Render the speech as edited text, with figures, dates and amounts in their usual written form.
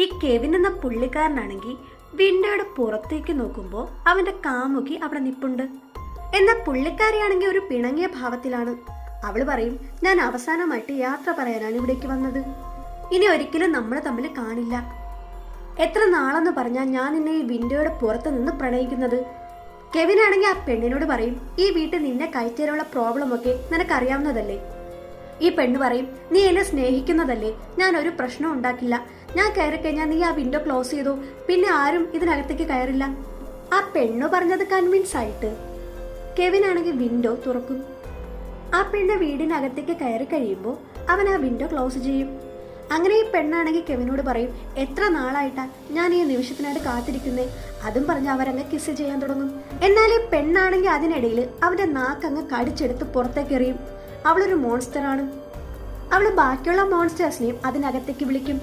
ഈ കെവിൻ എന്ന പുള്ളിക്കാരനാണെങ്കിൽ വിൻഡോയുടെ പുറത്തേക്ക് നോക്കുമ്പോൾ അവന്റെ കാമുകി അവിടെ നിപ്പുണ്ട്. എന്നാൽ പുള്ളിക്കാരിയാണെങ്കിൽ ഒരു പിണങ്ങിയ ഭാവത്തിലാണ്. അവള് പറയും, ഞാൻ അവസാനമായിട്ട് യാത്ര പറയാനാണ് ഇവിടേക്ക് വന്നത്. ഇനി ഒരിക്കലും നമ്മൾ തമ്മിൽ കാണില്ല. എത്ര നാളെന്ന് പറഞ്ഞാൽ ഞാൻ നിന്നെ ഈ വിൻഡോയുടെ പുറത്ത് നിന്ന് പ്രണയിക്കുന്നത്. കെവിൻ ആണെങ്കിൽ ആ പെണ്ണിനോട് പറയും, ഈ വീട്ടിൽ നിന്നെ കയറ്റാനുള്ള പ്രോബ്ലം ഒക്കെ നിനക്കറിയാവുന്നതല്ലേ. ഈ പെണ്ണ് പറയും, നീ എന്നെ സ്നേഹിക്കുന്നതല്ലേ, ഞാൻ ഒരു പ്രശ്നം ഉണ്ടാക്കില്ല. ഞാൻ കയറി കഴിഞ്ഞാൽ നീ ആ വിൻഡോ ക്ലോസ് ചെയ്തു, പിന്നെ ആരും ഇതിനകത്തേക്ക് കയറില്ല. ആ പെണ്ണ് പറഞ്ഞത് കൺവിൻസ് ആയിട്ട് കെവിൻ ആണെങ്കിൽ വിൻഡോ തുറക്കും. ആ പെണ്ണ് വീടിനകത്തേക്ക് കയറി കഴിയുമ്പോൾ അവൻ ആ വിൻഡോ ക്ലോസ് ചെയ്യും. അങ്ങനെ ഈ പെണ്ണാണെങ്കിൽ കെവിനോട് പറയും, എത്ര നാളായിട്ടാ ഞാൻ ഈ നിമിഷത്തിനായിട്ട് കാത്തിരിക്കുന്നേ. അതും പറഞ്ഞ് അവരങ്ങ് കിസ് ചെയ്യാൻ തുടങ്ങും. എന്നാൽ ഈ പെണ്ണാണെങ്കിൽ അതിനിടയിൽ അവന്റെ നാക്കങ്ങ് കടിച്ചെടുത്ത് പുറത്തേക്ക് എറിയും. അവളൊരു മോൺസ്റ്റർ ആണ്. അവള് ബാക്കിയുള്ള മോൺസ്റ്റേഴ്സിനെയും അതിനകത്തേക്ക് വിളിക്കും.